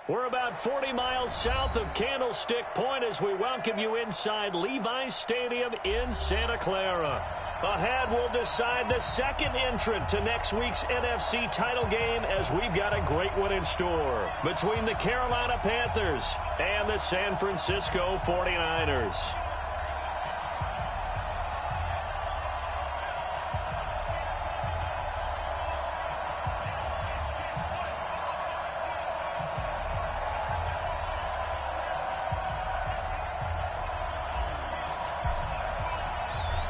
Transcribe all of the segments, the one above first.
We're about 40 miles south of Candlestick Point as we welcome you inside Levi's Stadium in Santa Clara. Ahead, we'll decide the second entrant to next week's NFC title game as we've got a great one in store between the Carolina Panthers and the San Francisco 49ers.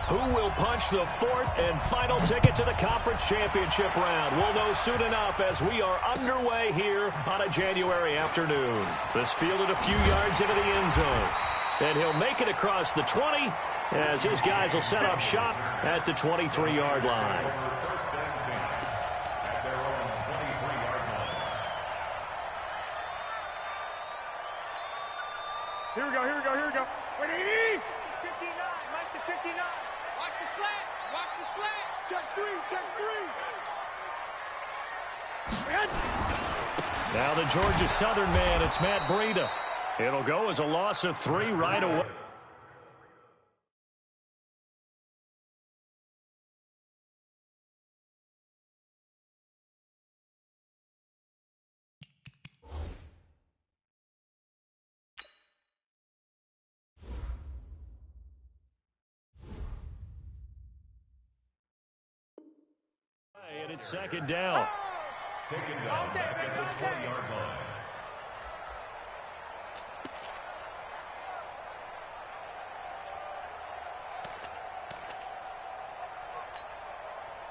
Who will punch the fourth and final ticket to the conference championship round? We'll know soon enough as we are underway here on a January afternoon. This fielded a few yards into the end zone. And he'll make it across the 20 as his guys will set up shop at the 23-yard line. Here we go, here we go, here we go. Wait, 80! 59, Mike to 59. Watch the slats, watch the slats. Check three, check three. Now the Georgia Southern man, it's Matt Breida. It'll go as a loss of 3 right away. And it's second down. Taken down back at the 20-yard line.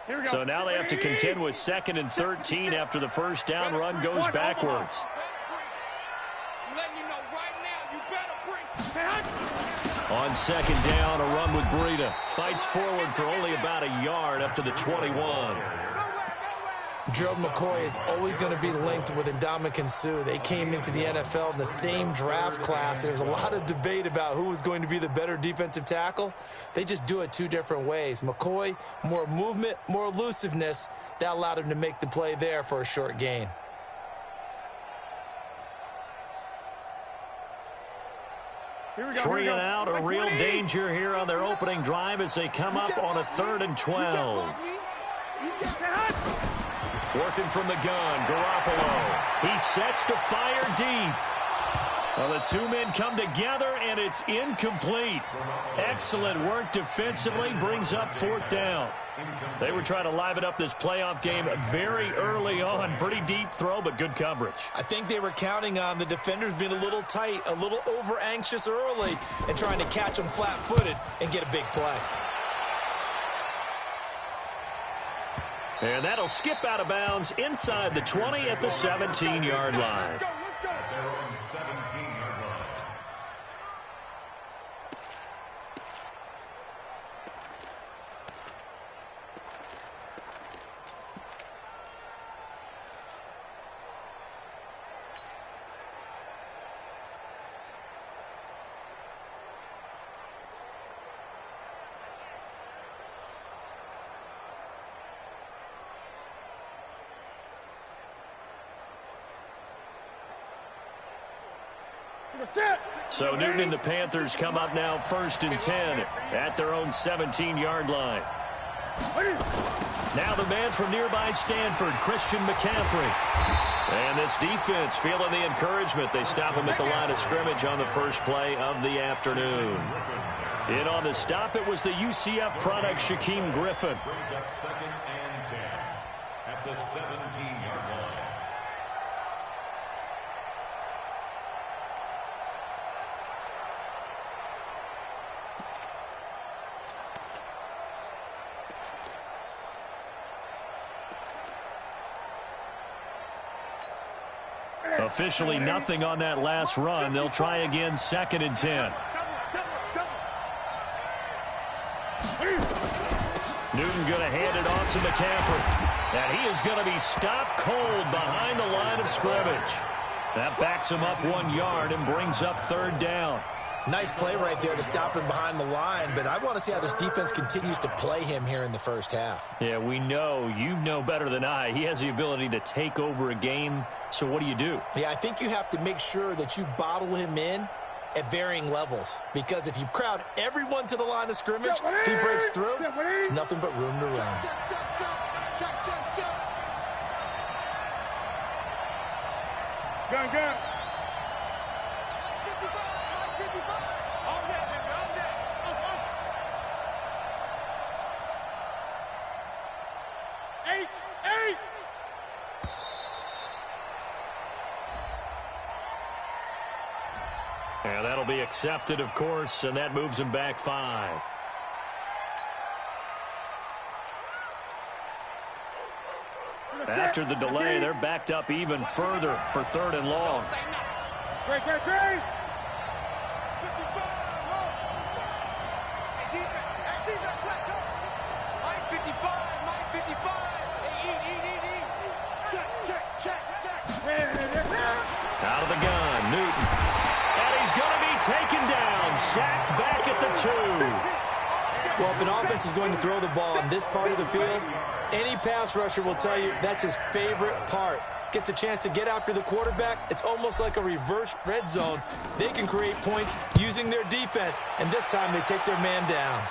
Here we go. So now they have to contend with 2nd and 13 after the first down run goes backwards. I'm letting you know right now, you better bring. On second down, a run with Breida. Fights forward for only about a yard up to the 21. Gerald McCoy is always going to be linked with Ndamukong Suh. They came into the NFL in the same draft class. There was a lot of debate about who was going to be the better defensive tackle. They just do it 2 different ways. McCoy, more movement, more elusiveness. That allowed him to make the play there for a short gain. Here we go, 3 and out, a real danger here on their opening drive as they come up on a 3rd and 12. Working from the gun, Garoppolo. He sets to fire deep. Well, the 2 men come together, and it's incomplete. Excellent work defensively, brings up 4th down. They were trying to liven up this playoff game very early on. Pretty deep throw, but good coverage. I think they were counting on the defenders being a little tight, a little over-anxious early, and trying to catch them flat-footed and get a big play. And that'll skip out of bounds inside the 20 at the 17-yard line. At their own 17-yard line. So Newton and the Panthers come up now 1st and 10 at their own 17-yard line. Now the man from nearby Stanford, Christian McCaffrey. And this defense feeling the encouragement. They stop him at the line of scrimmage on the first play of the afternoon. In on the stop, it was the UCF product, Shaquem Griffin. Brings up 2nd and 10 at the 17-yard line. Officially nothing on that last run. They'll try again 2nd and 10. Newton going to hand it off to McCaffrey. And he is going to be stopped cold behind the line of scrimmage. That backs him up 1 yard and brings up 3rd down. Nice play right there to stop him behind the line, but I want to see how this defense continues to play him here in the first half. Yeah, we know. You know better than I. He has the ability to take over a game, so what do you do? Yeah, I think you have to make sure that you bottle him in at varying levels, because if you crowd everyone to the line of scrimmage, if he breaks through, there's nothing but room to run. Gun, gun. And that'll be accepted, of course, and that moves him back 5. After the delay, they're backed up even further for 3rd and long. Great, great, great. Out of the gun, Newton. And he's going to be taken down, sacked back at the 2. Well, if an offense is going to throw the ball in this part of the field, any pass rusher will tell you that's his favorite part. Gets a chance to get after the quarterback. It's almost like a reverse red zone. They can create points using their defense, and this time they take their man down.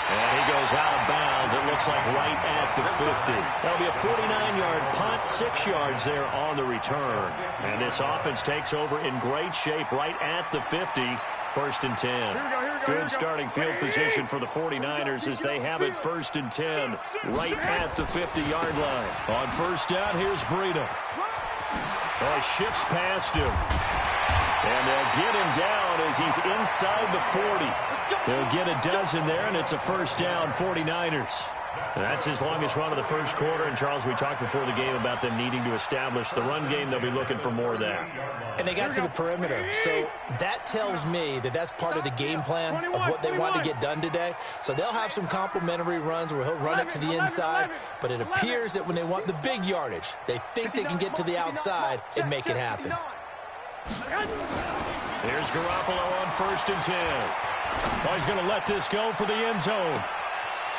And he goes out of bounds, it looks like right at the 50. That'll be a 49-yard punt, 6 yards there on the return. And this offense takes over in great shape right at the 50. 1st and 10. Good starting field position for the 49ers as they have it 1st and 10 right at the 50-yard line. On 1st down, here's Breida. Oh, he shifts past him. And they'll get him down as he's inside the 40. They'll get a dozen there, and it's a 1st down, 49ers. That's his longest run of the first quarter. And, Charles, we talked before the game about them needing to establish the run game. They'll be looking for more of that. And they got to the perimeter. So that tells me that that's part of the game plan of what they want to get done today. So they'll have some complementary runs where he'll run it to the inside. But it appears that when they want the big yardage, they think they can get to the outside and make it happen. Here's Garoppolo on 1st and 10. Oh, he's going to let this go for the end zone.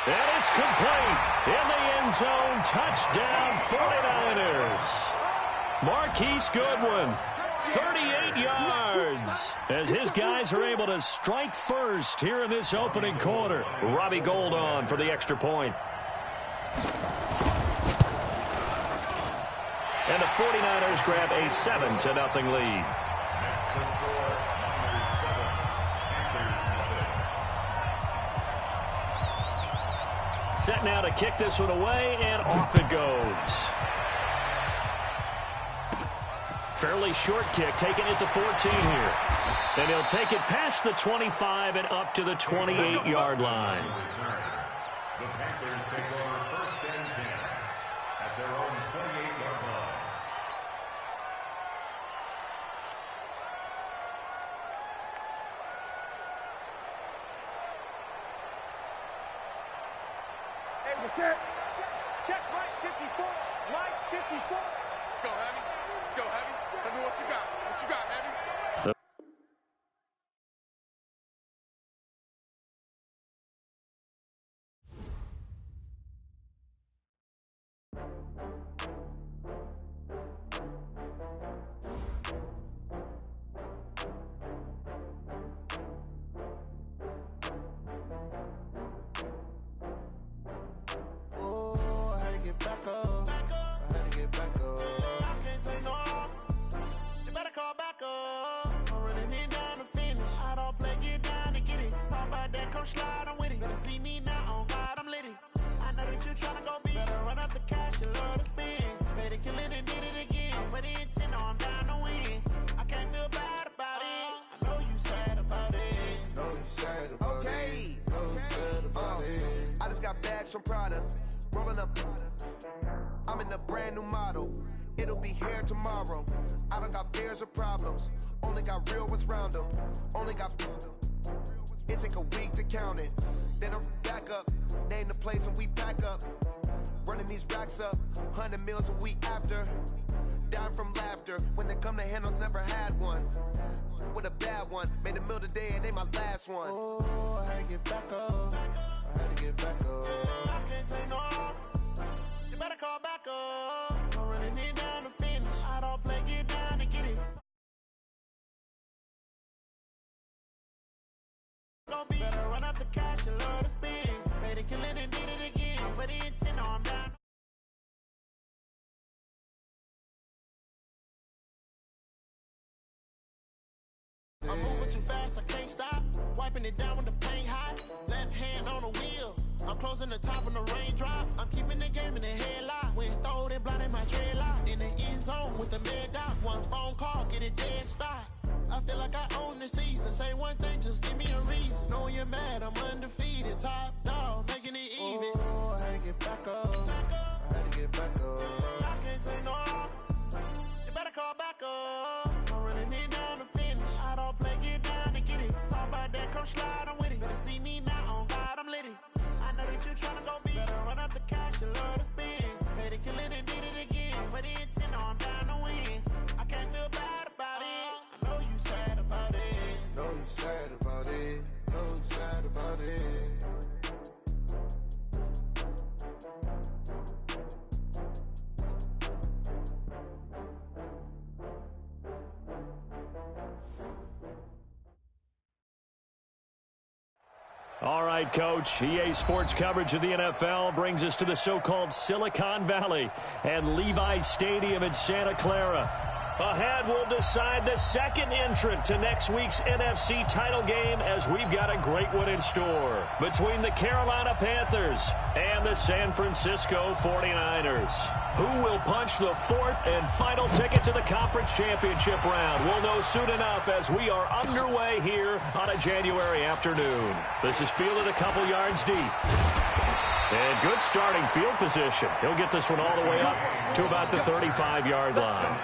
And it's complete. In the end zone, touchdown 49ers. Marquise Goodwin, 38 yards. As his guys are able to strike first here in this opening quarter. Robbie Gould on for the extra point. And the 49ers grab a 7-0 lead. Set now to kick this one away, and off it goes. Fairly short kick, taking it to 14 here. And he'll take it past the 25 and up to the 28-yard line. The Panthers take over 1st and 10 at their own 28-yard line. Check right 54. Right 54. Let's go, Heavy. Let's go, Heavy. Let me what you got. What you got, Heavy? From Prada, rolling up. I'm in a brand new model. It'll be here tomorrow. I don't got fears or problems. Only got real ones round them. Only got. It take a week to count it. Then I'm back up. Name the place and we pack up. Running these racks up. 100 meals a week after. dying from laughter. When it come to handles, never had one. With a bad one, made a meal today and they my last one. Oh, I had to get back up. I had to get back up. I can't take no off. You better call back up. I'm running it down to finish. I don't play, get down to get it. Don't be better run up the cash and love to spin. Made it, kill it and did it again. I'm with the intent, no, I'm down. I'm moving too fast, I can't stop. Wiping it down when the paint hot. Left hand on the wheel. I'm closing the top when the raindrop. I'm keeping the game in the headlock. When throwed and blinded my dreadlock. In the end zone with the mid dot. One phone call, get it dead stop. I feel like I own the season. Say one thing, just give me a reason. Knowing you're mad, I'm undefeated. Top dog, making it even. Oh, I had to get back up. I had to get back up. I can't take no off. You better call back up. I'm running it down to finish. I don't play, get down to get it. Talk about that, come slide, I'm with it. Better see me now, on God, I'm lit it. I know that you tryna go big. Better run up the cash and love to spin. Made it, kill it and did it again. With the intent, no, I'm down to win. I can't feel bad about it. I know you sad about it. Know you sad about it. Know you sad about it. All right, Coach. EA Sports coverage of the NFL brings us to the so-called Silicon Valley and Levi Stadium in Santa Clara. A hand will decide the second entrant to next week's NFC title game, as we've got a great one in store between the Carolina Panthers and the San Francisco 49ers. Who will punch the fourth and final ticket to the conference championship round? We'll know soon enough as we are underway here on a January afternoon. This is fielded a couple yards deep. And good starting field position. He'll get this one all the way up to about the 35-yard line.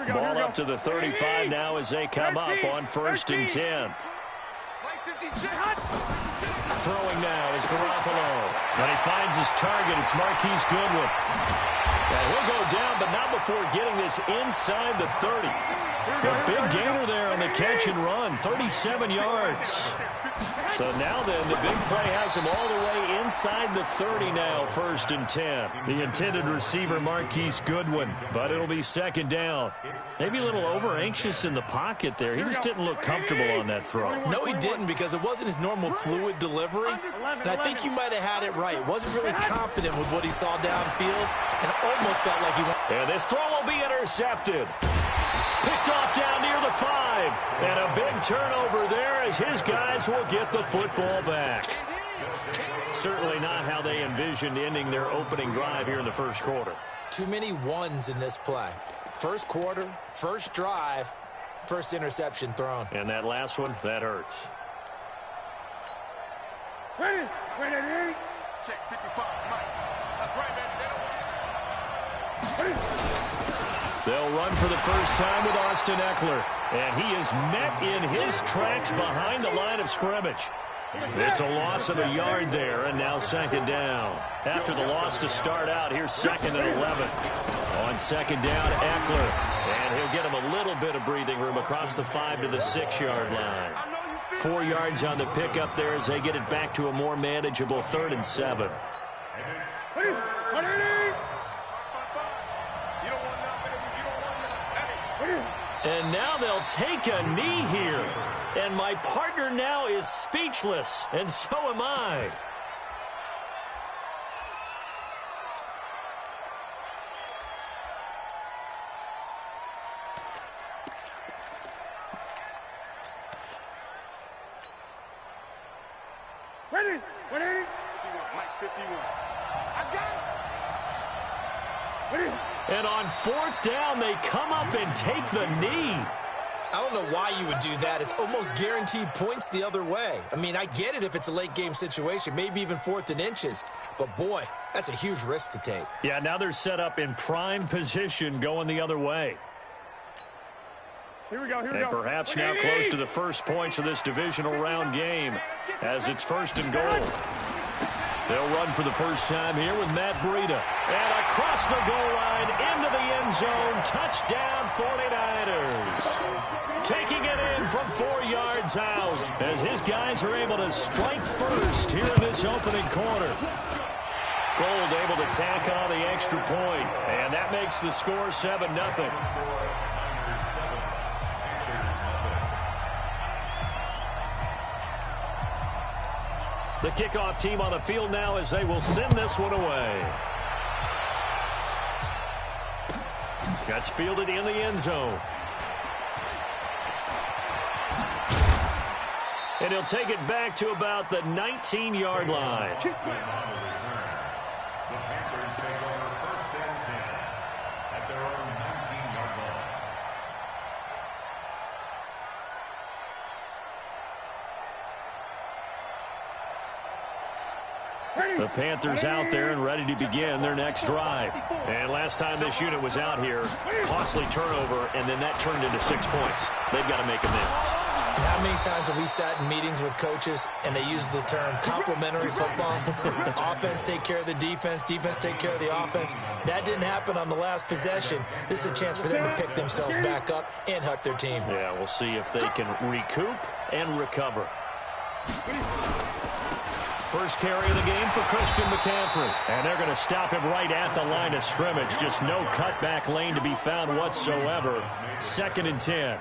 Ball up to the 35 now as they come up on 1st and 10. Throwing now is Garoppolo. When he finds his target, it's Marquise Goodwin. And he'll go down, but not before getting this inside the 30. A big gainer there on the catch and run, 37 yards. So now then, the big play has him all the way inside the 30 now, 1st and 10. The intended receiver, Marquise Goodwin, but it'll be 2nd down. Maybe a little over-anxious in the pocket there. He just didn't look comfortable on that throw. No, he didn't, because it wasn't his normal fluid delivery. And I think you might have had it right. Wasn't really confident with what he saw downfield, and almost felt like he went. And this throw will be intercepted. Picked off down near the 5. And a big turnover there as his guys will get the football back. Certainly not how they envisioned ending their opening drive here in the first quarter. Too many ones in this play. First quarter, first drive, first interception thrown. And that last one, that hurts. Ready? Ready? Check 55, Mike. That's right, man. They'll run for the first time with Austin Eckler. And he is met in his tracks behind the line of scrimmage. It's a loss of a yard there, and now 2nd down. After the loss to start out, here's 2nd and 11. On 2nd down, Eckler. And he'll get him a little bit of breathing room across the 5 to the 6-yard line. 4 yards on the pickup there as they get it back to a more manageable 3rd and 7. And now they'll take a knee here. And my partner now is speechless, and so am I. Ready? Ready? Mike 51. I got it. Ready? And on 4th down, they come up and take the knee. I don't know why you would do that. It's almost guaranteed points the other way. I mean, I get it if it's a late game situation, maybe even 4th and inches. But, boy, that's a huge risk to take. Yeah, now they're set up in prime position going the other way. And perhaps now close to the first points of this divisional round game as it's 1st and goal. They'll run for the first time here with Matt Breida. And across the goal line into the end zone. Touchdown 49ers. Taking it in from 4 yards out as his guys are able to strike first here in this opening quarter. Gold able to tack on the extra point, and that makes the score 7-0. The kickoff team on the field now as they will send this one away. Gets fielded in the end zone. And he'll take it back to about the 19-yard line. The Panthers take over 1st and 10 at their own 19-yard line. The Panthers out there and ready to begin their next drive. And last time this unit was out here, costly turnover, and then that turned into 6 points. They've got to make amends. And how many times have we sat in meetings with coaches and they use the term complementary football? Offense take care of the defense, defense take care of the offense. That didn't happen on the last possession. This is a chance for them to pick themselves back up and help their team. Yeah, we'll see if they can recoup and recover. First carry of the game for Christian McCaffrey. And they're going to stop him right at the line of scrimmage. Just no cutback lane to be found whatsoever. 2nd and 10.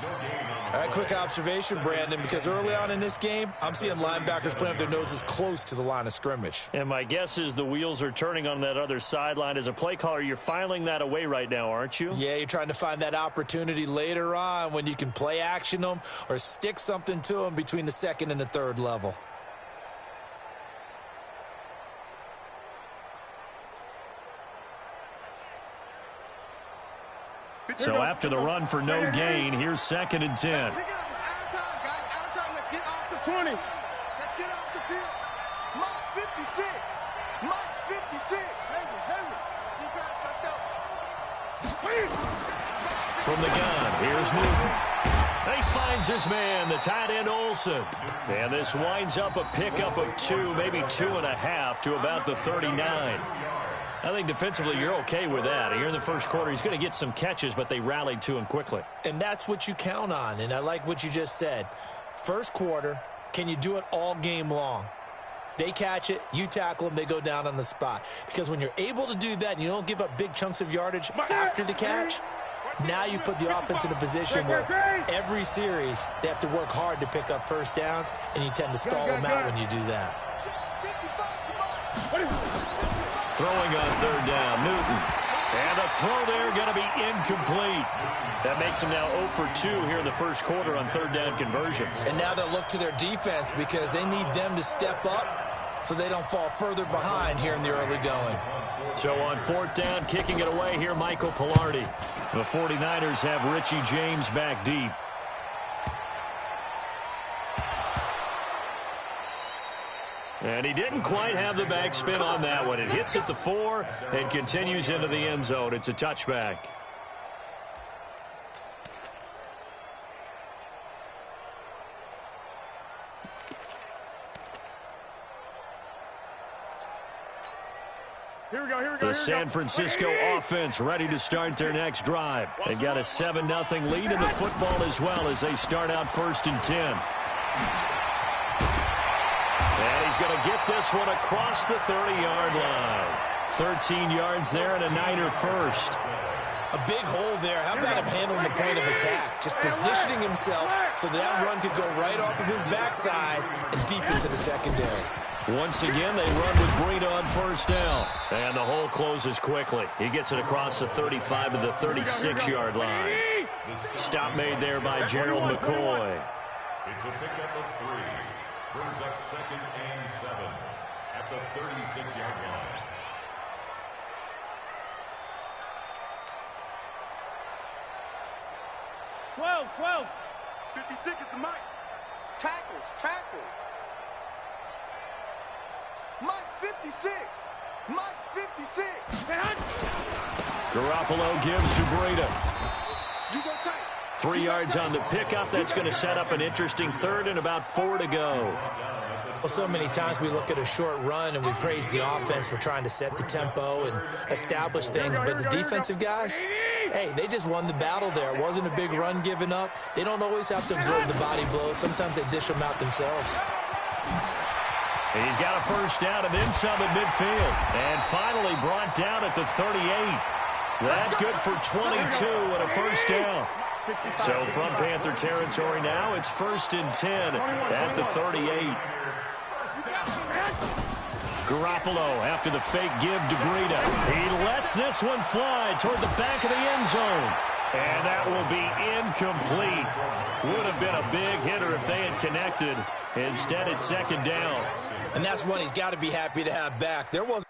All right, quick observation, Brandon, because early on in this game, I'm seeing linebackers playing with their noses close to the line of scrimmage. And my guess is the wheels are turning on that other sideline. As a play caller, you're filing that away right now, aren't you? Yeah, you're trying to find that opportunity later on when you can play action them or stick something to them between the 2nd and the 3rd level. So after the run for no gain, here's 2nd and 10. Out of time. Let's get off the 20. Let's get off the field. Mark's 56. Mark's 56. Defense, let's go. From the gun, here's Newton. He finds his man, the tight end Olsen. And this winds up a pickup of 2, maybe 2.5 to about the 39. I think defensively you're okay with that. Here in the first quarter, he's going to get some catches, but they rallied to him quickly. And that's what you count on, and I like what you just said. First quarter, can you do it all game long? They catch it, you tackle them, they go down on the spot. Because when you're able to do that and you don't give up big chunks of yardage after the catch, now you put the offense in a position where every series they have to work hard to pick up first downs, and you tend to stall them out when you do that. Throwing on 3rd down, Newton. And the throw there going to be incomplete. That makes him now 0 for 2 here in the first quarter on 3rd down conversions. And now they'll look to their defense because they need them to step up so they don't fall further behind here in the early going. So on 4th down, kicking it away here, Michael Pilardi. The 49ers have Richie James back deep. And he didn't quite have the backspin on that one. It hits at the 4 and continues into the end zone. It's a touchback. Here we go. The San Francisco offense ready to start their next drive. They got a 7-0 lead in the football as well as they start out 1st and 10. And he's going to get this one across the 30-yard line. 13 yards there and a Niner first. A big hole there. How about him handling the point of attack? Just positioning himself so that run could go right off of his backside and deep into the secondary. Once again, they run with Breida on 1st down. And the hole closes quickly. He gets it across the 35 to the 36-yard line. Stop made there by Gerald McCoy. It's a pickup of 3. Brings up 2nd and 7 at the 36-yard line. Well. 56 is the mic. Tackles. Mike's 56. Garoppolo gives to Breida. You go tight. 3 yards on the pickup. That's going to set up an interesting third and about 4 to go. Well, so many times we look at a short run and we praise the offense for trying to set the tempo and establish things, but the defensive guys, hey, they just won the battle there. It wasn't a big run given up. They don't always have to absorb the body blows. Sometimes they dish them out themselves. He's got a first down and then some at midfield. And finally brought down at the 38. That good for 22 and a first down. So from Panther territory now, it's 1st and 10 at the 38. Garoppolo after the fake give to Breida. He lets this one fly toward the back of the end zone. And that will be incomplete. Would have been a big hitter if they had connected. Instead, it's 2nd down. And that's one he's got to be happy to have back. There wasn't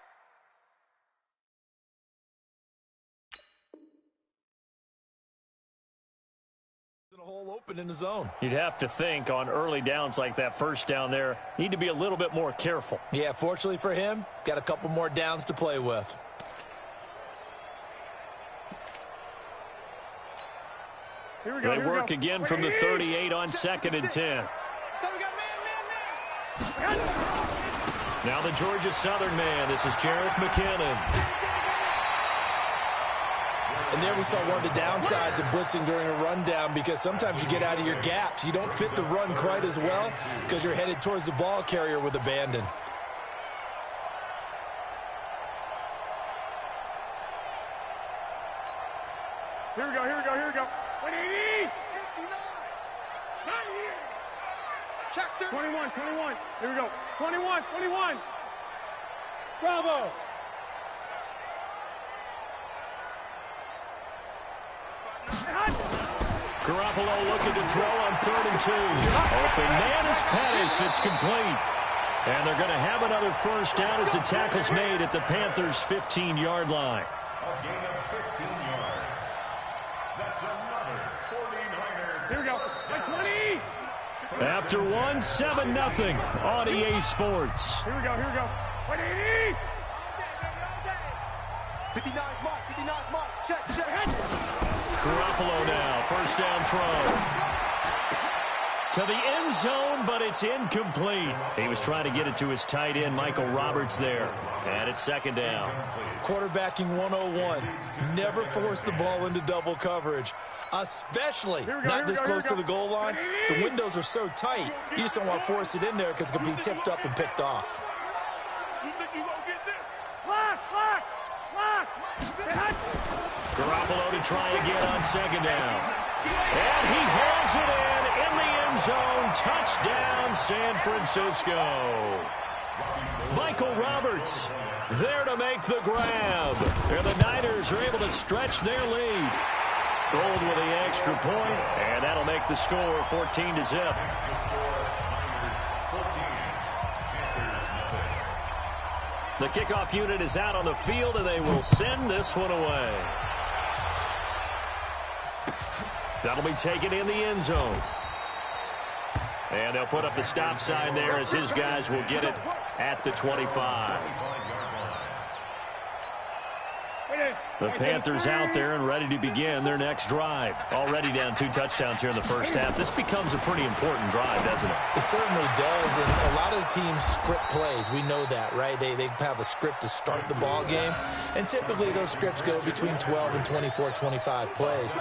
a hole open in the zone. You'd have to think on early downs like that first down there, need to be a little bit more careful. Yeah, fortunately for him, got a couple more downs to play with. Here we go. They work again from the 38 on 2nd and 10. So we got man. Now the Georgia Southern man. This is Jarrett McKinnon. And there we saw one of the downsides of blitzing during a rundown, because sometimes you get out of your gaps. You don't fit the run quite as well because you're headed towards the ball carrier with abandon. Here we go. 180! 59. Not here. Check 21. Here we go. 21. Bravo. Garoppolo looking to throw on 3rd and 2. Open man is Pettis. It's complete. And they're going to have another first down as the tackle's made at the Panthers' 15-yard line. A gain of 15 yards. That's another 49er. Here we go. 20. After one, 7-0 on EA Sports. Here we go. 180. 59 mark. Check. Garoppolo now, first down throw. To the end zone, but it's incomplete. He was trying to get it to his tight end, Michael Roberts, there. And it's 2nd down. Quarterbacking 101. Never force the ball into double coverage, especially not this close to the goal line. The windows are so tight, you just don't want to force it in there because it could be tipped up and picked off. You think you won't get this? Lock. Garoppolo to try again on 2nd down. And he hauls it in the end zone. Touchdown, San Francisco. Michael Roberts there to make the grab. And the Niners are able to stretch their lead. Gold with the extra point, and that'll make the score 14-0. The kickoff unit is out on the field, and they will send this one away. That'll be taken in the end zone. And they'll put up the stop sign there as his guys will get it at the 25. The Panthers out there and ready to begin their next drive. Already down 2 touchdowns here in the first half. This becomes a pretty important drive, doesn't it? It certainly does, and a lot of the teams script plays. We know that, right? They have a script to start the ball game, and typically those scripts go between 12 and 24, 25 plays.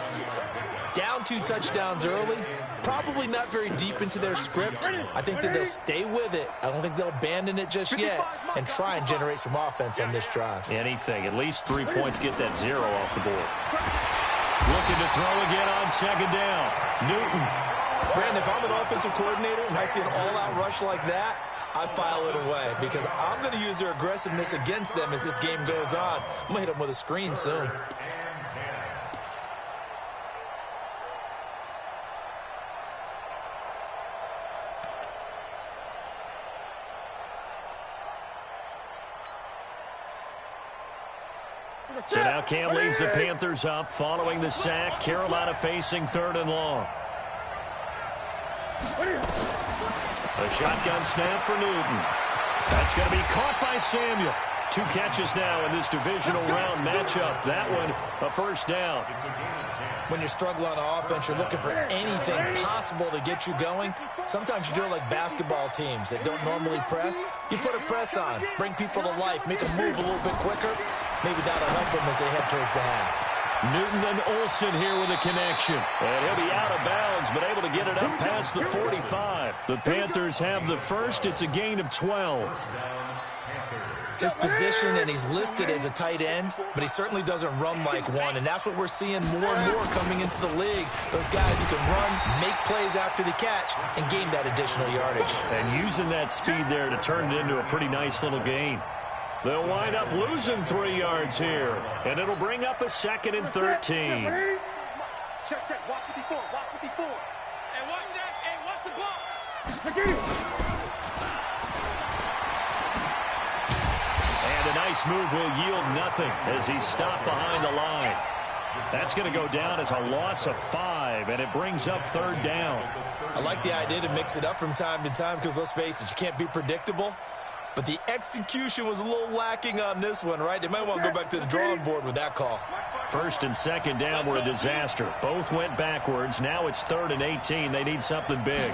Down 2 touchdowns early, probably not very deep into their script. I think that they'll stay with it. I don't think they'll abandon it just yet and try and generate some offense on this drive. Anything. At least 3 points, get that 0 off the board. Looking to throw again on 2nd down. Newton. Brandon, if I'm an offensive coordinator and I see an all-out rush like that, I file it away because I'm going to use their aggressiveness against them as this game goes on. I'm going to hit them with a screen soon. So now Cam leads the Panthers up following the sack. Carolina facing 3rd and long. A shotgun snap for Newton. That's going to be caught by Samuel. 2 catches now in this divisional round matchup. That one, a first down. When you're struggling on offense, you're looking for anything possible to get you going. Sometimes you do it like basketball teams that don't normally press. You put a press on, bring people to life, make them move a little bit quicker. Maybe that'll help them as they head towards the half. Newton and Olsen here with a connection. And he'll be out of bounds, but able to get it up past the 45. The Panthers have the first. It's a gain of 12. His position, and he's listed as a tight end, but he certainly doesn't run like one, and that's what we're seeing more and more coming into the league. Those guys who can run, make plays after the catch, and gain that additional yardage. And using that speed there to turn it into a pretty nice little gain. They'll wind up losing 3 yards here, and it'll bring up a 2nd and 13. Check, watch 54, watch 54. And watch that, and watch the ball. And a nice move will yield nothing as he's stopped behind the line. That's going to go down as a loss of 5, and it brings up 3rd down. I like the idea to mix it up from time to time because, let's face it, you can't be predictable. But the execution was a little lacking on this one, right? They might want to go back to the drawing board with that call. 1st and 2nd down were a disaster. Both went backwards. Now it's 3rd and 18. They need something big.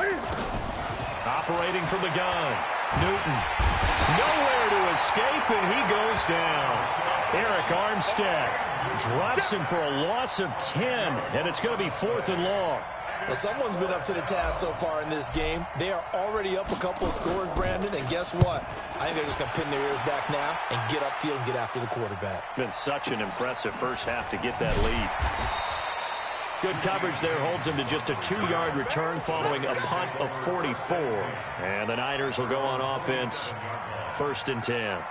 Operating from the gun. Newton. Nowhere to escape, and he goes down. Eric Armstead drops him for a loss of 10, and it's going to be 4th and long. Well, someone's been up to the task so far in this game. They are already up a couple of scores, Brandon, and guess what? I think they're just going to pin their ears back now and get upfield and get after the quarterback. Been such an impressive first half to get that lead. Good coverage there holds him to just a 2-yard return following a punt of 44. And the Niners will go on offense, 1st and 10.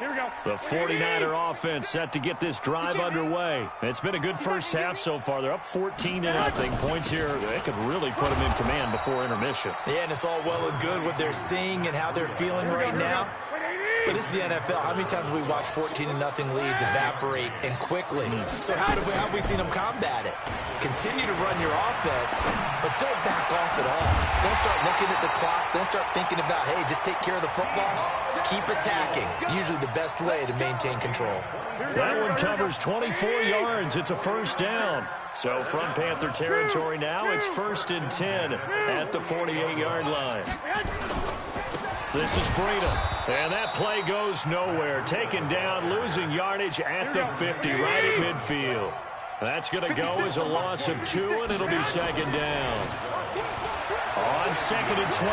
Here we go. The 49er offense set to get this drive underway. It's been a good first half so far. They're up 14-0. Points here, they could really put them in command before intermission. Yeah, and it's all well and good what they're seeing and how they're feeling right now. But it's the NFL. How many times have we watched 14-0 leads evaporate and quickly? So how have we seen them combat it? Continue to run your offense, but don't back off at all. Don't start looking at the clock. Don't start thinking about, hey, just take care of the football. Keep attacking. Usually the best way to maintain control. That one covers 24 yards. It's a 1st down. So from Panther territory now, it's 1st and 10 at the 48-yard line. This is Breida, and that play goes nowhere. Taken down, losing yardage at the 50, right at midfield. That's going to go as a loss of 2, and it'll be 2nd down. On 2nd and 12,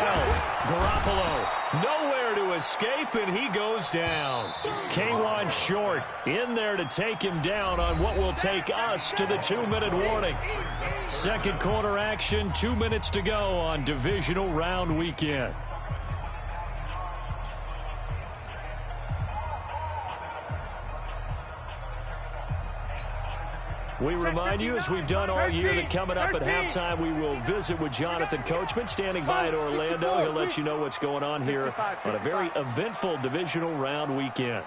Garoppolo, nowhere to escape, and he goes down. K'Wan Short in there to take him down on what will take us to the 2-minute warning. 2nd quarter action, 2 minutes to go on divisional round weekend. We remind you, as we've done all year, that coming up at halftime, we will visit with Jonathan Coachman, standing by in Orlando. He'll let you know what's going on here on a very eventful divisional round weekend.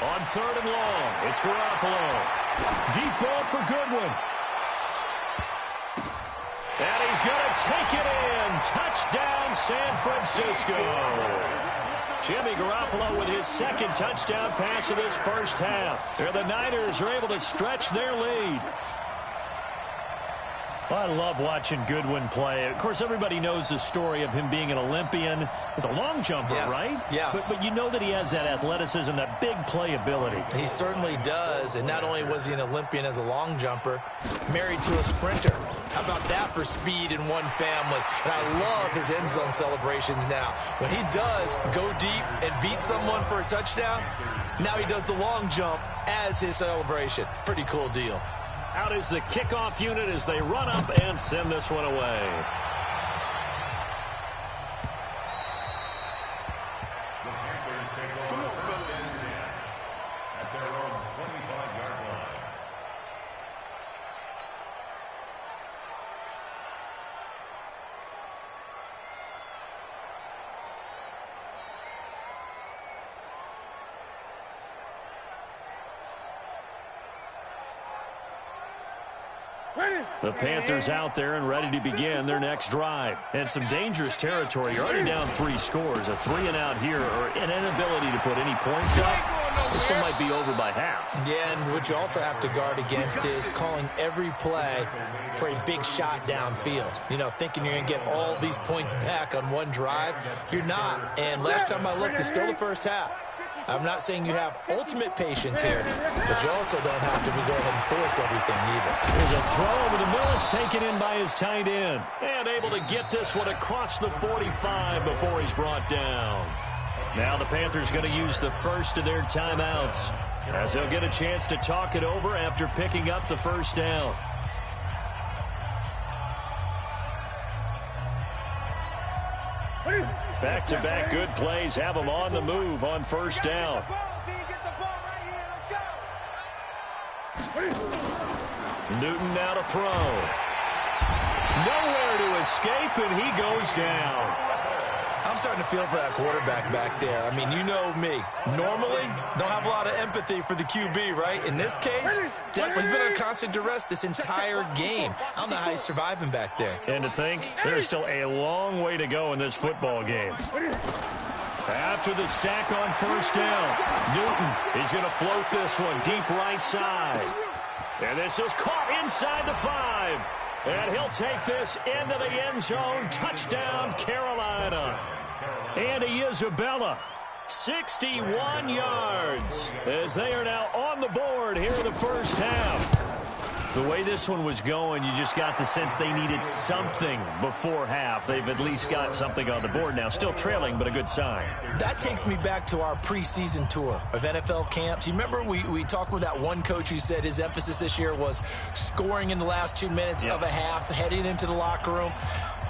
On 3rd and long, it's Garoppolo. Deep ball for Goodwin. And he's going to take it in. Touchdown, San Francisco. Jimmy Garoppolo with his 2nd touchdown pass of this first half. And the Niners are able to stretch their lead. I love watching Goodwin play. Of course, everybody knows the story of him being an Olympian. He's a long jumper, right? Yes. But you know that he has that athleticism, that big play ability. He certainly does. And not only was he an Olympian as a long jumper, married to a sprinter. How about that for speed in one family? And I love his end zone celebrations now. When he does go deep and beat someone for a touchdown, now he does the long jump as his celebration. Pretty cool deal. Out is the kickoff unit as they run up and send this one away. The Panthers take over 1st and 10 at their own 25-yard line. The Panthers out there and ready to begin their next drive. And some dangerous territory. You're already down 3 scores. A 3-and-out here or an inability to put any points up. This one might be over by half. Yeah, and what you also have to guard against is calling every play for a big shot downfield. You know, thinking you're going to get all these points back on one drive. You're not. And last time I looked, it's still the first half. I'm not saying you have ultimate patience here, but you also don't have to go ahead and force everything either. There's a throw over the middle. It's taken in by his tight end. And able to get this one across the 45 before he's brought down. Now the Panthers going to use the first of their timeouts, as they'll get a chance to talk it over after picking up the first down. Back-to-back good plays have them on the move on first down. Newton now to throw. Nowhere to escape, and he goes down. I'm starting to feel for that quarterback back there. I mean, you know me. Normally, don't have a lot of empathy for the QB, right? In this case, definitely he's been under constant duress this entire game. I don't know how he's surviving back there. And to think, there's still a long way to go in this football game. After the sack on first down, Newton is going to float this one deep right side. And this is caught inside the 5. And he'll take this into the end zone. Touchdown, Carolina. Andy Isabella, 61 yards, as they are now on the board here in the first half. The way this one was going, you just got the sense they needed something before half. They've at least got something on the board now. Still trailing, but a good sign. That takes me back to our preseason tour of NFL camps. You remember we talked with that one coach who said his emphasis this year was scoring in the last 2 minutes of a half, heading into the locker room.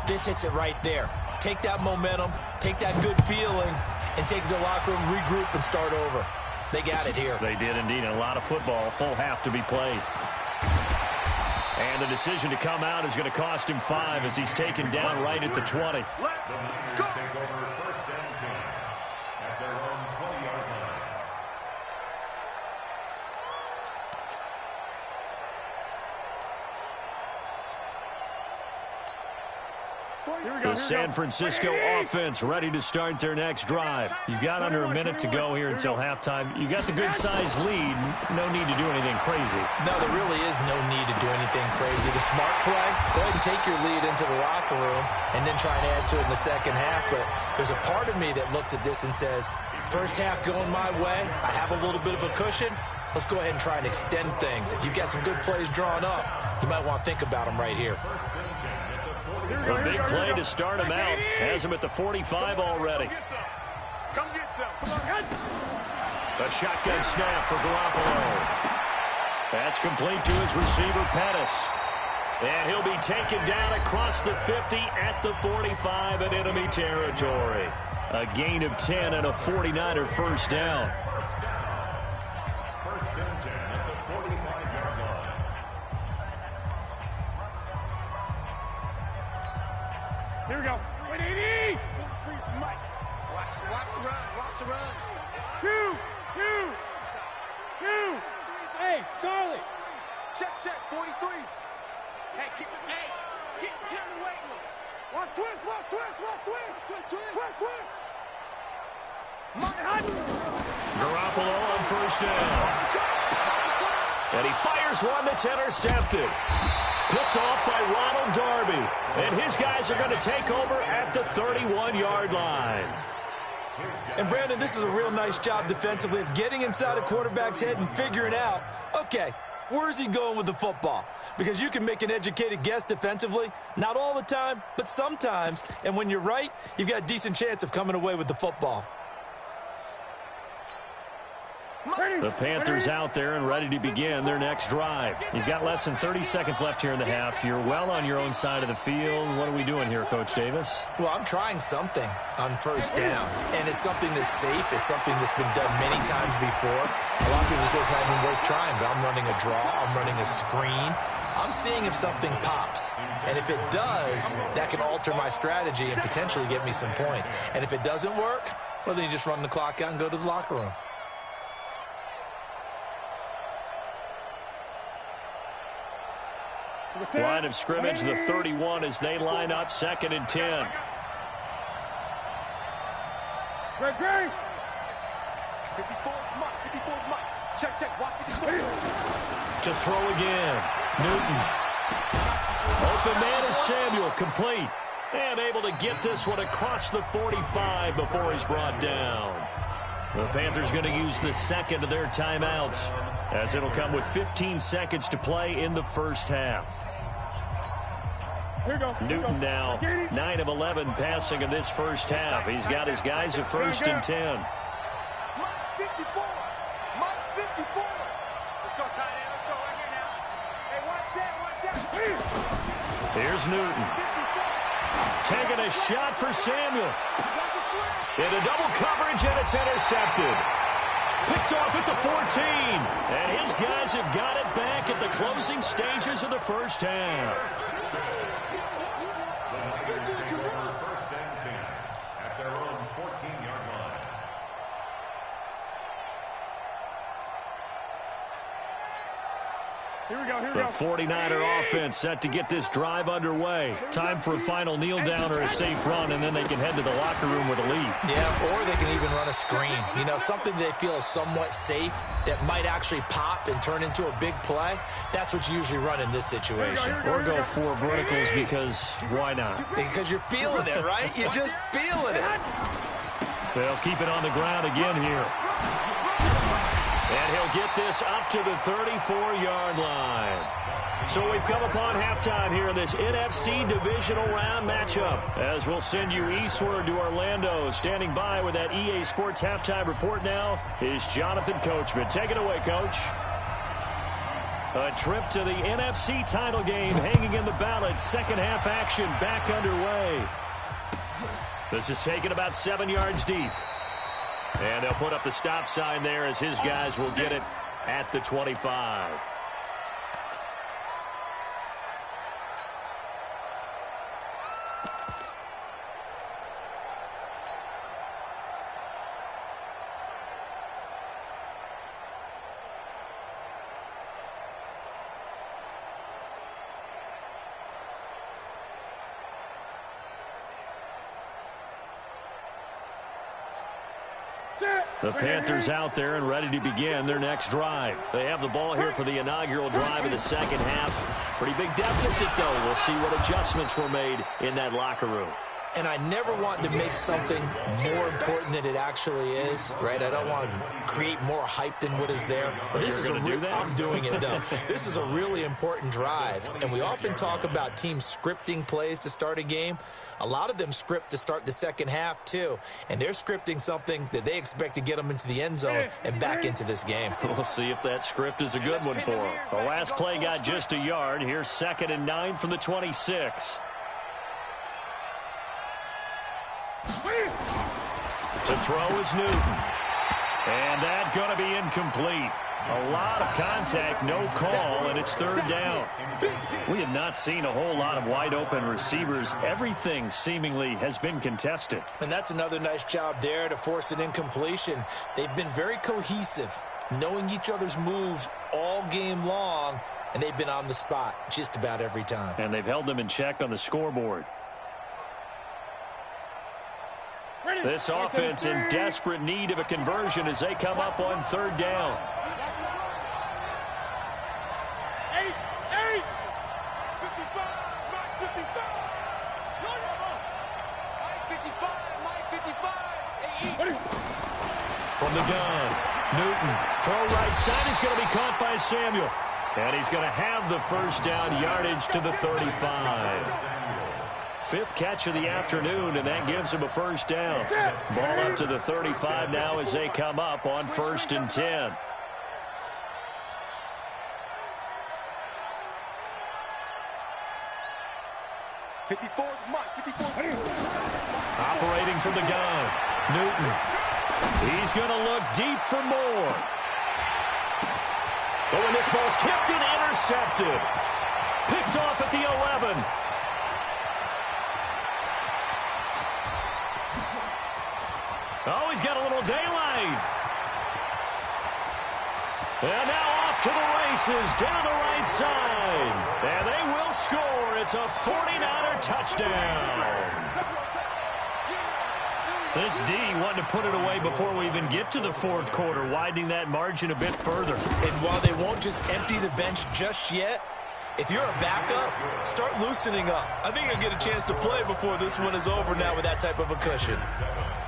This hits it right there. Take that momentum, take that good feeling, and take it to the locker room, regroup, and start over. They got it here. They did indeed. A lot of football, full half to be played. And the decision to come out is going to cost him 5 as he's taken down right at the 20. The San Francisco offense ready to start their next drive. You've got under a minute to go here until halftime. You got the good-sized lead. No need to do anything crazy. No, there really is no need to do anything crazy. The smart play, go ahead and take your lead into the locker room and then try and add to it in the second half. But there's a part of me that looks at this and says, first half going my way, I have a little bit of a cushion. Let's go ahead and try and extend things. If you've got some good plays drawn up, you might want to think about them right here. A big play to start him out. Has him at the 45 already. Come get some. A shotgun snap for Garoppolo. That's complete to his receiver, Pettis. And he'll be taken down across the 50 at the 45 in enemy territory. A gain of 10 and a 49er first down. Here we go. 180. Watch the run. Watch the run. Two. Hey, Charlie. Check. 43. Hey, get in the weight room. Watch twist. Garoppolo on first down. And he fires one that's intercepted. Picked off by Ronald Darby. And his guys are going to take over at the 31-yard line. And, Brandon, this is a real nice job defensively of getting inside a quarterback's head and figuring out, okay, where's he going with the football? Because you can make an educated guess defensively, not all the time, but sometimes. And when you're right, you've got a decent chance of coming away with the football. The Panthers out there and ready to begin their next drive. You've got less than 30 seconds left here in the half. You're well on your own side of the field. What are we doing here, Coach Davis? Well, I'm trying something on first down, and it's something that's safe. It's something that's been done many times before. A lot of people say it's not even worth trying, but I'm running a draw. I'm running a screen. I'm seeing if something pops, and if it does, that can alter my strategy and potentially get me some points. And if it doesn't work, well, then you just run the clock out and go to the locker room. Line of scrimmage, the 31, as they line up 2nd and 10. Great, great. 54, Mike. 54, Mike. Check. Watch 54. To throw again. Newton. Open man is Samuel, complete. And able to get this one across the 45 before he's brought down. The Panthers going to use the second of their timeouts, as it'll come with 15 seconds to play in the first half. Here you go. Newton now 9 of 11 passing in this first half. He's got his guys at 1st and 10. Mike 54. Mike 54. Let's go, tight end. Let's go right here now. Hey, watch that. Here's Newton. Taking a shot for Samuel. Into double coverage, and it's intercepted. Picked off at the 14. And his guys have got it back at the closing stages of the first half. The Tigers take over 1st and 10 at their own 14-yard line. Here we go. The 49er offense set to get this drive underway. Time for a final kneel down or a safe run, and then they can head to the locker room with a lead. Yeah, or they can even run a screen. You know, something they feel is somewhat safe that might actually pop and turn into a big play. That's what you usually run in this situation. Or go 4 verticals, because why not? Because you're feeling it, right? You're just feeling it. They'll keep it on the ground again here. And he'll get this up to the 34-yard line. So we've come upon halftime here in this NFC divisional round matchup, as we'll send you eastward to Orlando. Standing by with that EA Sports halftime report now is Jonathan Coachman. Take it away, Coach. A trip to the NFC title game hanging in the balance. Second half action back underway. This is taken about 7 yards deep. And they'll put up the stop sign there as his guys will get it at the 25. The Panthers out there and ready to begin their next drive. They have the ball here for the inaugural drive of the second half. Pretty big deficit, though. We'll see what adjustments were made in that locker room. And I never want to make something more important than it actually is, right? I don't want to create more hype than what is there. But this is I'm doing it, though. This is a really important drive. And we often talk about teams scripting plays to start a game. A lot of them script to start the second half, too. And they're scripting something that they expect to get them into the end zone and back into this game. We'll see if that script is a good one for them. The last play got just a yard. Here's 2nd and 9 from the 26. To throw is Newton. And that's going to be incomplete. A lot of contact, no call, and it's 3rd down. We have not seen a whole lot of wide-open receivers. Everything seemingly has been contested. And that's another nice job there to force an incompletion. They've been very cohesive, knowing each other's moves all game long, and they've been on the spot just about every time. And they've held them in check on the scoreboard. This offense in desperate need of a conversion as they come up on 3rd down. 55. From the gun, Newton, throw right side is going to be caught by Samuel. And he's going to have the 1st down yardage to the 35. 5th catch of the afternoon, and that gives him a 1st down. Ball up to the 35 now as they come up on 1st and 10. Operating from the gun, Newton. He's going to look deep for more. Oh, and this ball's tipped and intercepted. Picked off at the 11. Oh, he's got a little daylight. And now off off to the races down the right side. And they will score. It's a 49er touchdown. This D wanted to put it away before we even get to the fourth quarter, widening that margin a bit further. And while they won't just empty the bench just yet, if you're a backup, start loosening up. I think you'll get a chance to play before this one is over now with that type of a cushion.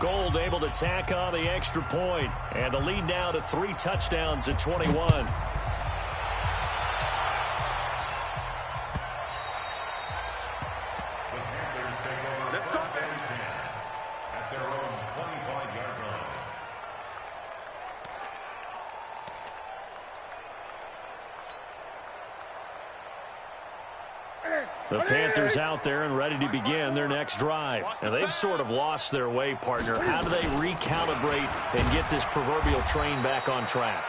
Gold able to tack on the extra point, and the lead now to 3 touchdowns at 21. The Panthers out there and ready to begin their next drive. And they've sort of lost their way, partner. How do they recalibrate and get this proverbial train back on track?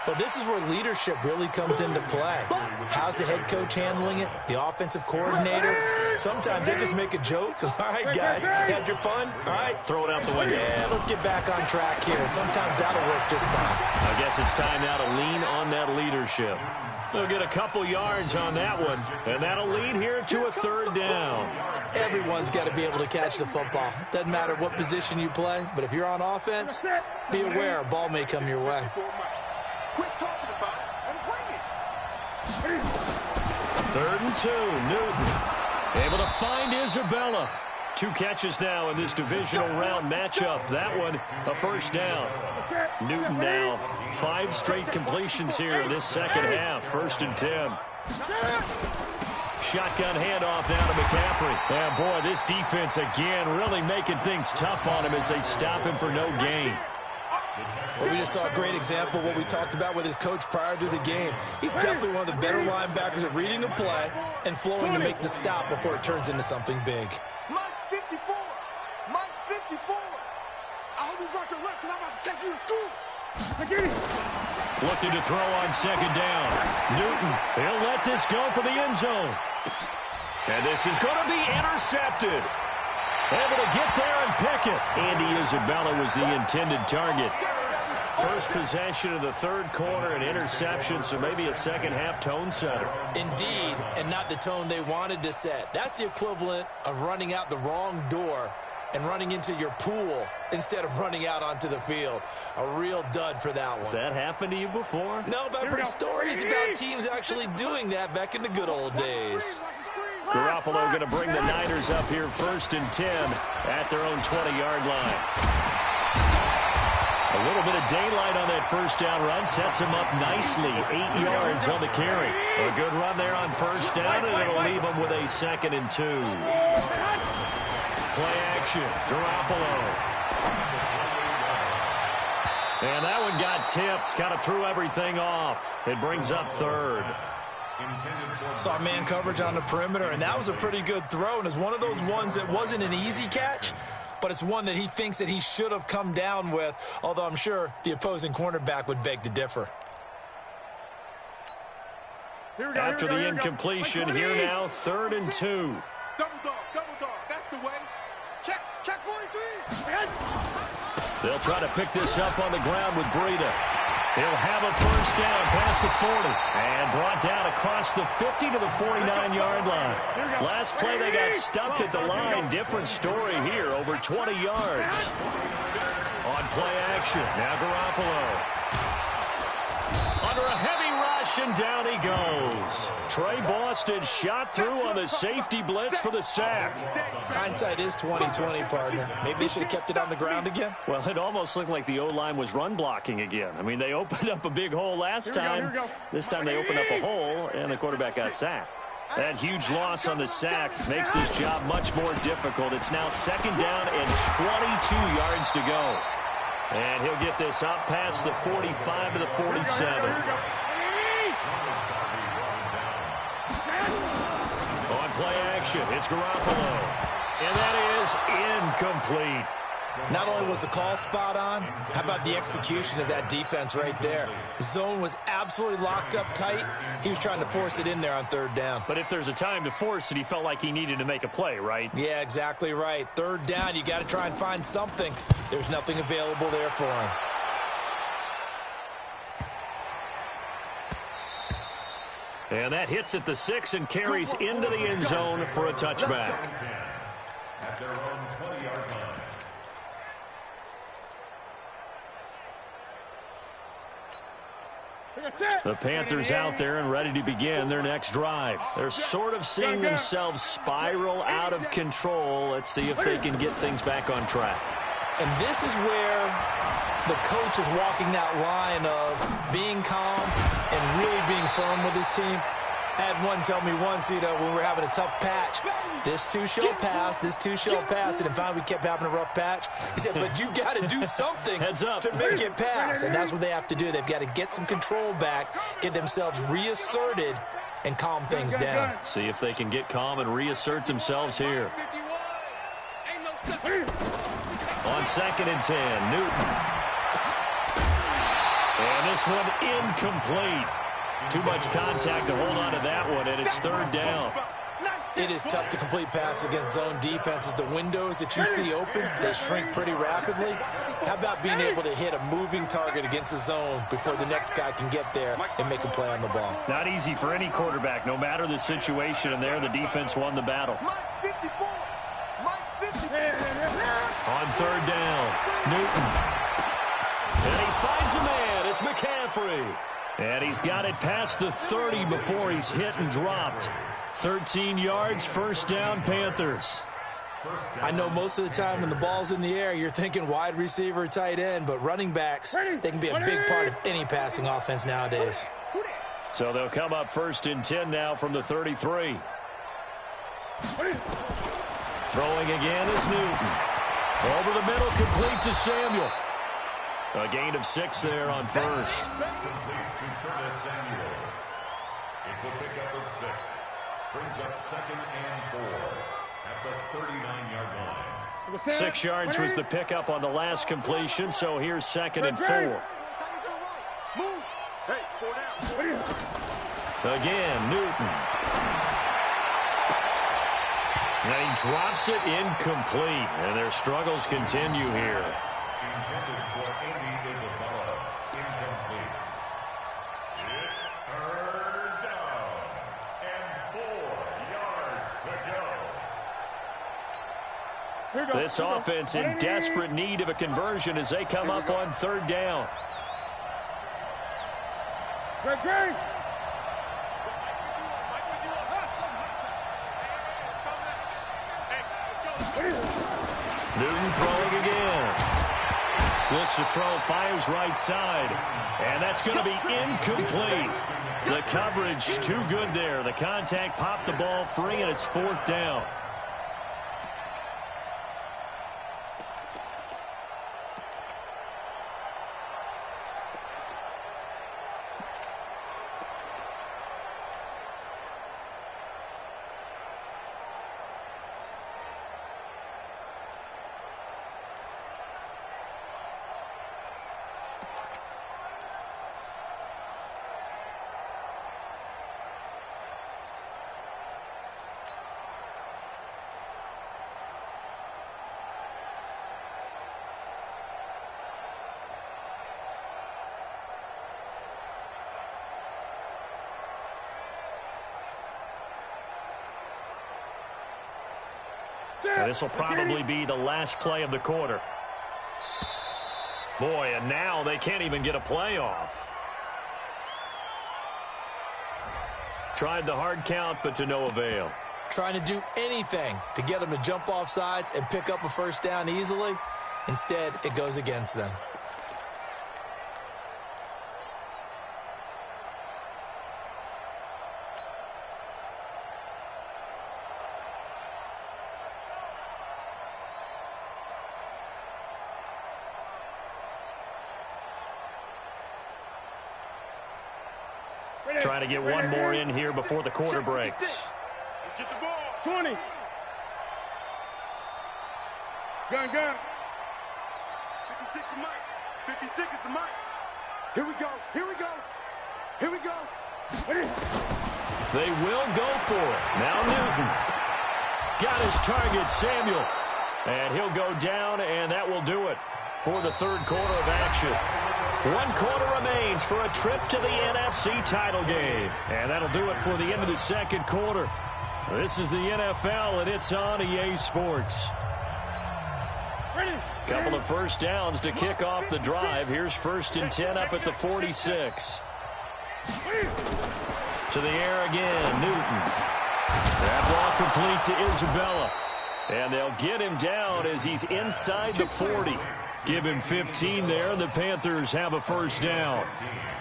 Well, this is where leadership really comes into play. How's the head coach handling it? The offensive coordinator? Sometimes they just make a joke. All right, guys, had your fun? All right, throw it out the window. Yeah, let's get back on track here. And sometimes that'll work just fine. I guess it's time now to lean on that leadership. They'll get a couple yards on that one, and that'll lead here to a 3rd down. Everyone's got to be able to catch the football. Doesn't matter what position you play, but if you're on offense, be aware a ball may come your way. Quit talking about it and bring it. 3rd and 2, Newton able to find Isabella. 2 catches now in this divisional round matchup. That one, a 1st down. Newton now 5 straight completions here in this second half. 1st and 10. Shotgun handoff now to McCaffrey. And boy, this defense again really making things tough on him as they stop him for no gain. Well, we just saw a great example of what we talked about with his coach prior to the game. He's definitely one of the better linebackers at reading a play and flowing to make the stop before it turns into something big. Mike's 54. Mike's 54. I hope you brought your lunch because I'm about to take you to school. I get it. Looking to throw on 2nd down. Newton, he'll let this go for the end zone. And this is going to be intercepted. Able to get there and pick it. Andy Isabella was the intended target. First possession of the 3rd quarter, an interception, so maybe a second-half tone setter. Indeed, and not the tone they wanted to set. That's the equivalent of running out the wrong door and running into your pool instead of running out onto the field. A real dud for that one. Has that happened to you before? No, but I've heard stories about teams actually doing that back in the good old days. Garoppolo going to bring the Niners up here 1st and 10 at their own 20-yard line. A little bit of daylight on that 1st down run sets him up nicely. 8 yards on the carry. A good run there on 1st down, and it'll leave him with a 2nd and 2. Play action. Garoppolo. And that one got tipped. Kind of threw everything off. It brings up 3rd. Saw man coverage on the perimeter, and that was a pretty good throw. And it's one of those ones that wasn't an easy catch, but it's one that he thinks that he should have come down with, although I'm sure the opposing cornerback would beg to differ. After the incompletion, here now, 3rd and 2. Double dog, that's the way. Check 43. They'll try to pick this up on the ground with Breida. He'll have a 1st down past the 40 and brought down across the 50 to the 49-yard line. Last play, they got stuffed at the line. Different story here, over 20 yards. On play action, now Garoppolo. Under a heavy rush, and down he goes. Trey Boston shot through on the safety blitz for the sack. Hindsight is 20/20, partner. Maybe they should have kept it on the ground again. Well, it almost looked like the O-line was run blocking again. I mean, they opened up a big hole last time. This time they opened up a hole, and the quarterback got sacked. That huge loss on the sack makes this job much more difficult. It's now 2nd down and 22 yards to go. And he'll get this up past the 45 to the 47. On play action, it's Garoppolo. And that is incomplete. Not only was the call spot on, how about the execution of that defense right there? The zone was absolutely locked up tight. He was trying to force it in there on 3rd down. But if there's a time to force it, he felt like he needed to make a play, right? Yeah, exactly right. 3rd down, you got to try and find something. There's nothing available there for him. And that hits at the 6 and carries into the end zone for a touchback. At their own 20-yard line. The Panthers out there and ready to begin their next drive. They're sort of seeing themselves spiral out of control. Let's see if they can get things back on track. And this is where the coach is walking that line of being calm and really being firm with his team. I had one tell me once, when we were having a tough patch, this too shall pass, this too shall pass. And finally we kept having a rough patch. He said, but you got to do something to make it pass. And that's what they have to do. They've got to get some control back, get themselves reasserted, and calm things down. See if they can get calm and reassert themselves here. On 2nd and 10, Newton. And this one incomplete. Too much contact to hold on to that one, and it's 3rd down. It is tough to complete passes against zone defenses. The windows that you see open, they shrink pretty rapidly. How about being able to hit a moving target against a zone before the next guy can get there and make a play on the ball? Not easy for any quarterback, no matter the situation, and there the defense won the battle. On 3rd down, Newton. And he finds a man. It's McCaffrey. And he's got it past the 30 before he's hit and dropped. 13 yards, 1st down, Panthers. I know most of the time when the ball's in the air, you're thinking wide receiver, tight end, but running backs, they can be a big part of any passing offense nowadays. So they'll come up 1st and 10 now from the 33. Throwing again is Newton. Over the middle, complete to Samuel. A gain of 6 there on 1st. It's a pickup of 6. Brings up 2nd and 4 at the 39-yard line. 6 yards was the pickup on the last completion, so here's 2nd and 4. Again, Newton. And he drops it incomplete, and their struggles continue here. Intended for Amy Isabella. Incomplete. It's 3rd down and 4 yards to go. This offense in desperate need of a conversion as they come up on 3rd down. Newton throwing again. Looks to throw, fires right side. And that's going to be incomplete. The coverage too good there. The contact popped the ball free, and it's 4th down. And this will probably be the last play of the quarter. Boy, and now they can't even get a play off. Tried the hard count, but to no avail. Trying to do anything to get them to jump off sides and pick up a 1st down easily. Instead, it goes against them. Trying to get one more in here before the quarter breaks. Let's get the ball. 20. Gun. 56 is Mike. 56 is the Mike. Here we go. They will go for it. Now Newton. Got his target, Samuel. And he'll go down, and that will do it for the 3rd quarter of action. 1 quarter remains for a trip to the NFC title game. And that'll do it for the end of the second quarter. This is the NFL, and it's on EA Sports. Couple of first downs to kick off the drive. Here's 1st and 10 up at the 46. To the air again, Newton. That ball complete to Isabella. And they'll get him down as he's inside the 40. Give him 15 there, and the Panthers have a first down.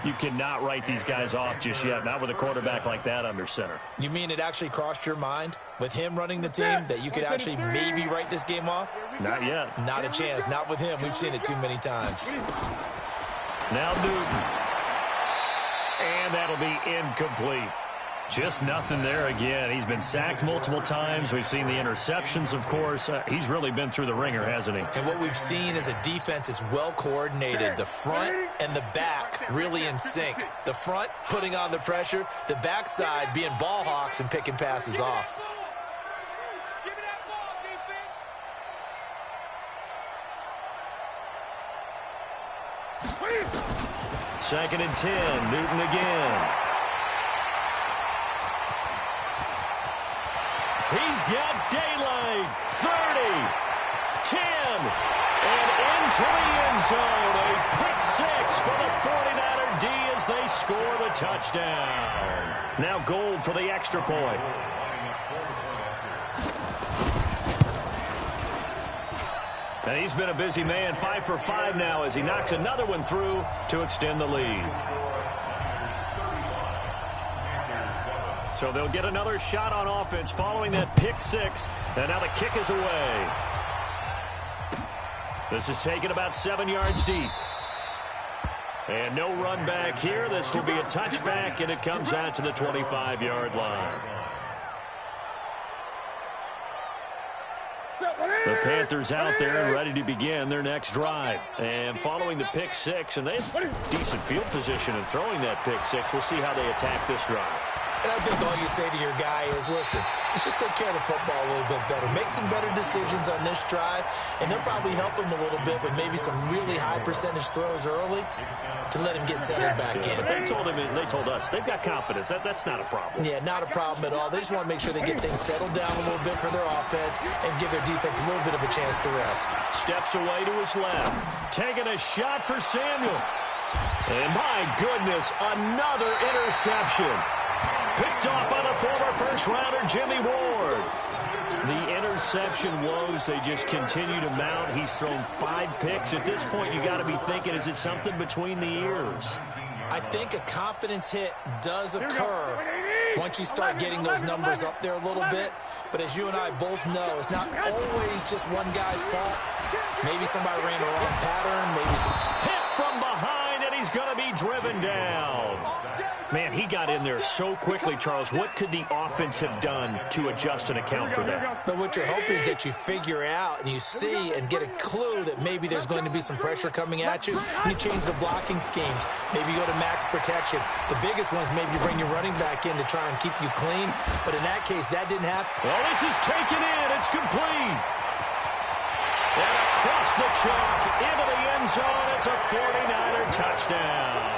You cannot write these guys off just yet, not with a quarterback like that under center. You mean it actually crossed your mind with him running the team that you could actually maybe write this game off? Not yet. Not a chance. Not with him. We've seen it too many times. Now Newton. And that'll be incomplete. Just nothing there again. He's been sacked multiple times. We've seen the interceptions, of course. He's really been through the ringer, hasn't he? And what we've seen is a defense that's well coordinated. The front and the back really in sync. The front putting on the pressure. The backside being ball hawks and picking passes off. Second and 10. Newton again. He's got daylight. 30, 10, and into the end zone. A pick 6 for the 49er D as they score the touchdown. Now Gold for the extra point. And he's been a busy man, 5 for 5 now as he knocks another one through to extend the lead. So they'll get another shot on offense following that pick 6. And now the kick is away. This is taken about 7 yards deep. And no run back here. This will be a touchback, and it comes out to the 25-yard line. The Panthers out there and ready to begin their next drive. And following the pick 6, and they have decent field position in throwing that pick 6. We'll see how they attack this drive. And I think all you say to your guy is, listen, let's just take care of the football a little bit better. Make some better decisions on this drive, and they'll probably help him a little bit with maybe some really high percentage throws early to let him get settled back in. But they told him, and they told us, they've got confidence. That's not a problem. Yeah, not a problem at all. They just want to make sure they get things settled down a little bit for their offense and give their defense a little bit of a chance to rest. Steps away to his left. Taking a shot for Samuel. And my goodness, another interception. Picked off by the former first-rounder Jimmy Ward. The interception woes, they just continue to mount. He's thrown 5 picks. At this point, you got to be thinking, is it something between the ears? I think a confidence hit does occur once you start getting those numbers up there a little bit. But as you and I both know, it's not always just one guy's fault. Maybe somebody ran the wrong pattern. Maybe some hit from behind, and he's going to be driven down. Man, he got in there so quickly, Charles. What could the offense have done to adjust and account for that? But what you're hoping is that you figure out and you see and get a clue that maybe there's going to be some pressure coming at you, and you change the blocking schemes. Maybe you go to max protection. The biggest one is maybe you bring your running back in to try and keep you clean. But in that case, that didn't happen. Well, this is taken in. It's complete. And across the chalk into the end zone, it's a 49er touchdown.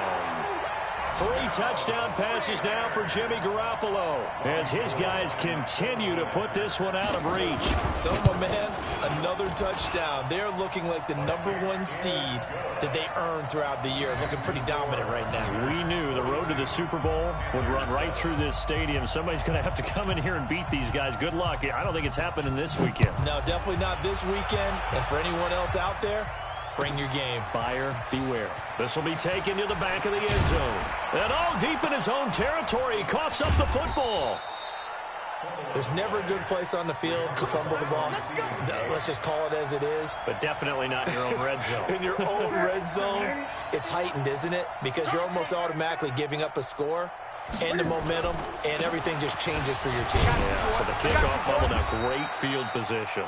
3 touchdown passes now for Jimmy Garoppolo as his guys continue to put this one out of reach. So, my man, another touchdown. They're looking like the #1 seed that they earned throughout the year. Looking pretty dominant right now. We knew the road to the Super Bowl would run right through this stadium. Somebody's going to have to come in here and beat these guys. Good luck. I don't think it's happening this weekend. No, definitely not this weekend. And for anyone else out there, bring your game. Buyer beware. This will be taken to the back of the end zone. And deep in his own territory, he coughs up the football. There's never a good place on the field to fumble the ball. Let's just call it as it is. But definitely not in your own red zone. In your own red zone, it's heightened, isn't it? Because you're almost automatically giving up a score and the momentum, and everything just changes for your team. Yeah, so the kickoff followed a great field position.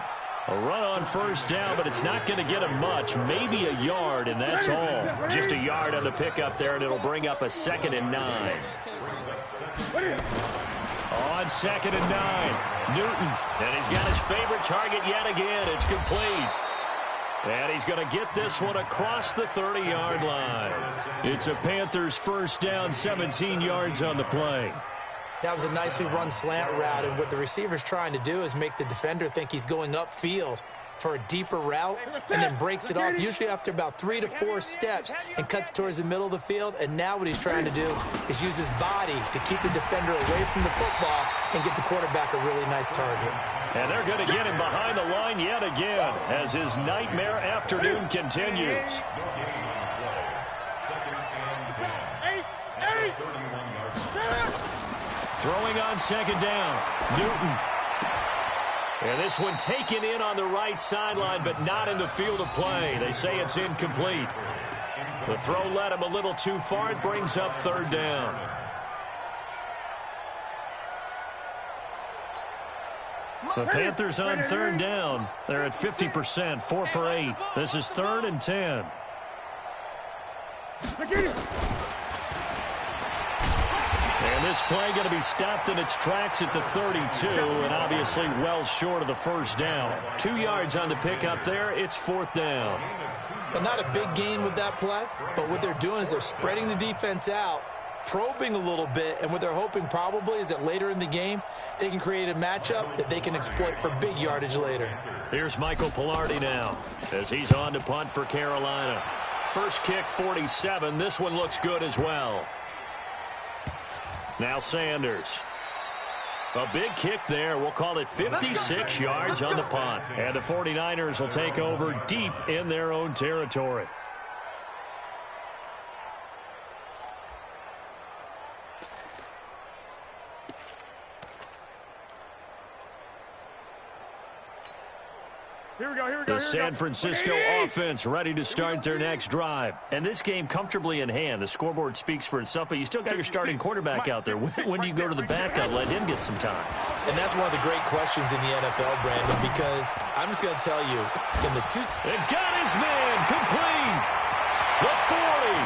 A run on first down, but it's not going to get him much. Maybe a yard, and that's all. Just a yard on the pickup there, and it'll bring up a 2nd and 9. On 2nd and 9, Newton. And he's got his favorite target yet again. It's complete. And he's going to get this one across the 30-yard line. It's a Panthers first down, 17 yards on the play. That was a nicely run slant route, and what the receiver's trying to do is make the defender think he's going upfield for a deeper route and then breaks it off, usually after about 3 to 4 steps, and cuts towards the middle of the field. And now what he's trying to do is use his body to keep the defender away from the football and get the quarterback a really nice target. And they're going to get him behind the line yet again as his nightmare afternoon continues. Throwing on second down, Newton. And this one taken in on the right sideline, but not in the field of play. They say it's incomplete. The throw led him a little too far. It brings up third down. The Panthers on third down. They're at 50%, 4 for 8. This is 3rd and 10. And this play going to be stopped in its tracks at the 32, and obviously well short of the first down. 2 yards on the pickup there. It's 4th down. Well, not a big gain with that play, but what they're doing is they're spreading the defense out, probing a little bit, and what they're hoping probably is that later in the game they can create a matchup that they can exploit for big yardage later. Here's Michael Pilardi now as he's on to punt for Carolina. First kick, 47. This one looks good as well. Now Sanders. A big kick there. We'll call it 56 yards on the punt. And the 49ers will take over deep in their own territory. Here we go. The San Francisco offense ready to start their next drive. And this game comfortably in hand. The scoreboard speaks for itself, but you still got your starting quarterback out there. When do you go to the backup? Let him get some time. And that's one of the great questions in the NFL, Brandon, because I'm just going to tell you, in the two... It got his man complete. The 40,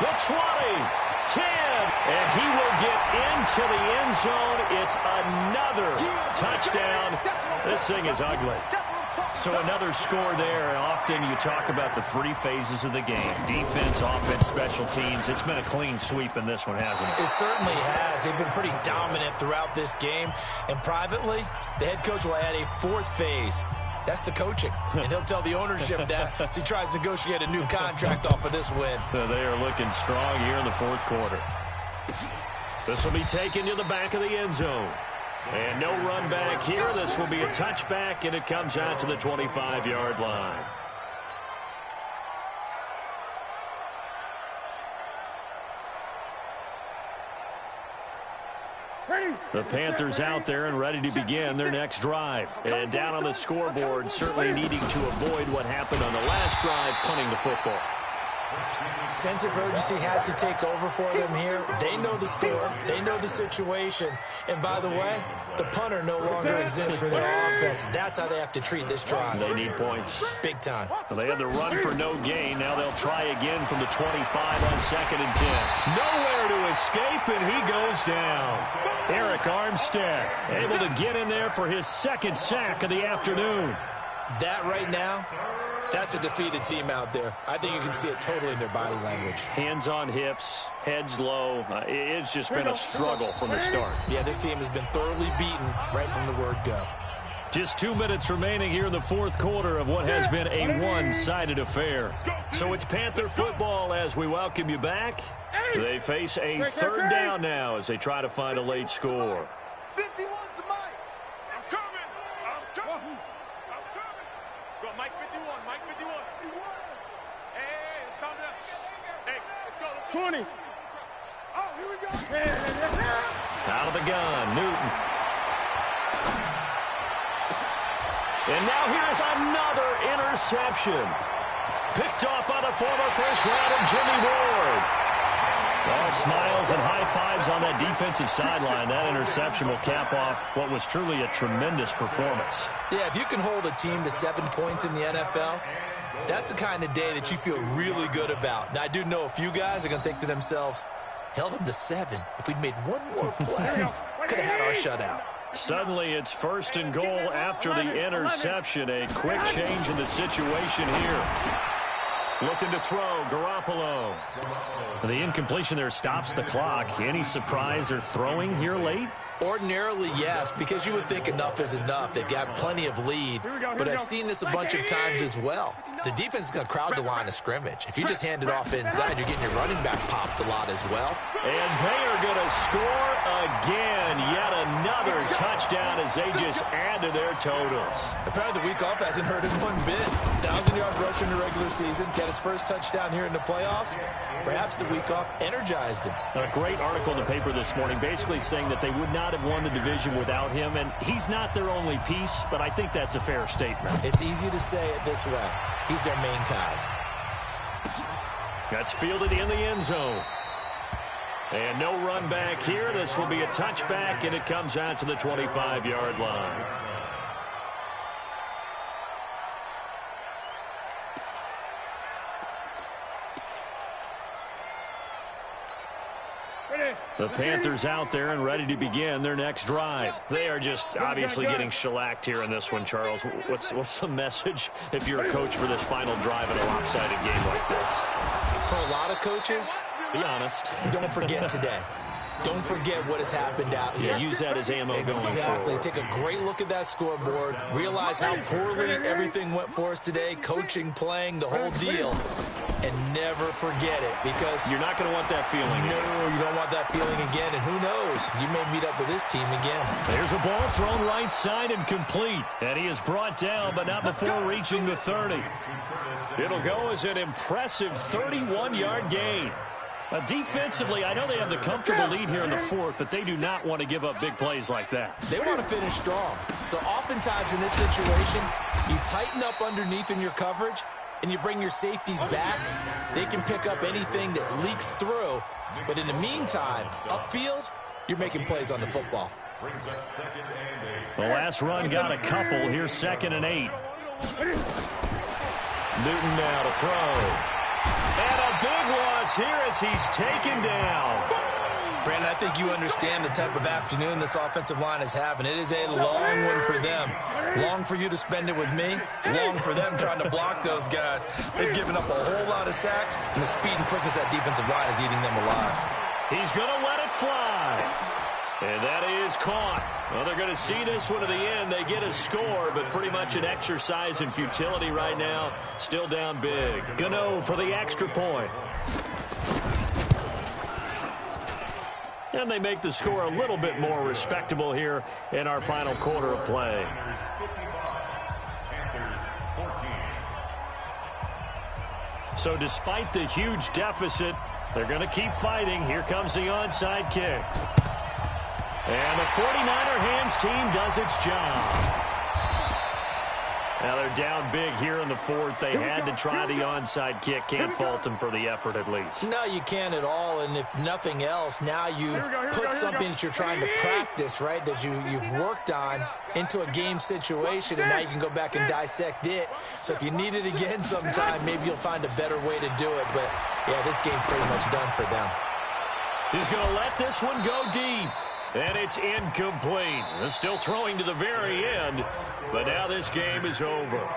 the 20, 10, and he will get into the end zone. It's another touchdown. This thing is ugly. So another score there. Often you talk about the 3 phases of the game. Defense, offense, special teams. It's been a clean sweep in this one, hasn't it? It certainly has. They've been pretty dominant throughout this game. And privately, the head coach will add a 4th phase. That's the coaching. And he'll tell the ownership that as he tries to negotiate a new contract off of this win. They are looking strong here in the 4th quarter. This will be taken to the back of the end zone. And no run back here. This will be a touchback, and it comes out to the 25-yard line. The Panthers out there and ready to begin their next drive. And down on the scoreboard, certainly needing to avoid what happened on the last drive, punting the football. Sense of urgency has to take over for them here. They know the score. They know the situation. And by the way, the punter no longer exists for their offense. That's how they have to treat this drive. They need points. Big time. Well, they had the run for no gain. Now they'll try again from the 25 on 2nd and 10. Nowhere to escape, and he goes down. Eric Armstead able to get in there for his 2nd sack of the afternoon. That right now, that's a defeated team out there. I think you can see it totally in their body language. Hands on hips, heads low. It's just been a struggle from the start. Yeah, this team has been thoroughly beaten right from the word go. Just 2 minutes remaining here in the 4th quarter of what has been a one-sided affair. So it's Panther football as we welcome you back. They face a 3rd down now as they try to find a late score. 51's the mic. I'm coming. I'm coming. I'm coming. Go, Mike 51. Mike 51. Hey, let's calm down. Hey, let's go. 20. Oh, here we go. Out of the gun, Newton. And now here's another interception. Picked off by the former first-rounder Jimmy Ward. All smiles and high fives on that defensive sideline. That interception will cap off what was truly a tremendous performance. Yeah, if you can hold a team to 7 points in the NFL, that's the kind of day that you feel really good about. Now, I do know a few guys are going to think to themselves, held them to 7. If we'd made one more play, could have had our shutout. Suddenly, it's 1st and goal after the interception. A quick change in the situation here. Looking to throw, Garoppolo. The incompletion there stops the clock. Any surprise they're throwing here late? Ordinarily, yes, because you would think enough is enough. They've got plenty of lead, but I've seen this a bunch of times as well. The defense is going to crowd the line of scrimmage. If you just hand it off inside, you're getting your running back popped a lot as well. And they are going to score again. Yet another touchdown as they just add to their totals. Apparently the week off hasn't hurt him one bit. 1,000-yard rush in the regular season, got his first touchdown here in the playoffs. Perhaps the week off energized him. A great article in the paper this morning basically saying that they would not have won the division without him, and he's not their only piece, but I think that's a fair statement. It's easy to say it this way. He's their main guy. That's fielded in the end zone. And no run back here. This will be a touchback, and it comes out to the 25-yard line. The Panthers out there and ready to begin their next drive. They are just obviously getting shellacked here in this one, Charles. What's the message if you're a coach for this final drive in a lopsided game like this? For a lot of coaches, be honest. Don't forget today. Don't forget what has happened out here. Yeah, use that as ammo going forward. Exactly. Take a great look at that scoreboard. Realize how poorly everything went for us today. Coaching, playing, the whole deal. And never forget it, because you're not going to want that feeling. No, you don't want that feeling again. And who knows? You may meet up with this team again. There's a ball thrown right side and complete. And he is brought down, but not before reaching the 30. It'll go as an impressive 31-yard gain. Defensively, I know they have the comfortable lead here in the fourth, but they do not want to give up big plays like that. They want to finish strong. So oftentimes in this situation, you tighten up underneath in your coverage, and you bring your safeties back. They can pick up anything that leaks through. But in the meantime, upfield, you're making plays on the football. The last run got a couple. Here's 2nd and 8. Newton now to throw. And a big loss here as he's taken down. Brandon, I think you understand the type of afternoon this offensive line is having. It is a long one for them. Long for you to spend it with me. Long for them trying to block those guys. They've given up a whole lot of sacks, and the speed and quickness that defensive line is eating them alive. He's going to let it fly. And that is caught. Well, they're going to see this one to the end. They get a score, but pretty much an exercise in futility right now. Still down big. Gano for the extra point. And they make the score a little bit more respectable here in our final quarter of play. So despite the huge deficit, they're going to keep fighting. Here comes the onside kick. And the 49er hands team does its job. Now they're down big here in the fourth. They had to try the onside kick. Can't fault them for the effort at least. No, you can't at all. And if nothing else, now you've put something that you're trying to practice, right, that you've worked on into a game situation, and now you can go back and dissect it. So if you need it again sometime, maybe you'll find a better way to do it. But, yeah, this game's pretty much done for them. He's going to let this one go deep. And it's incomplete. They're still throwing to the very end, but now this game is over.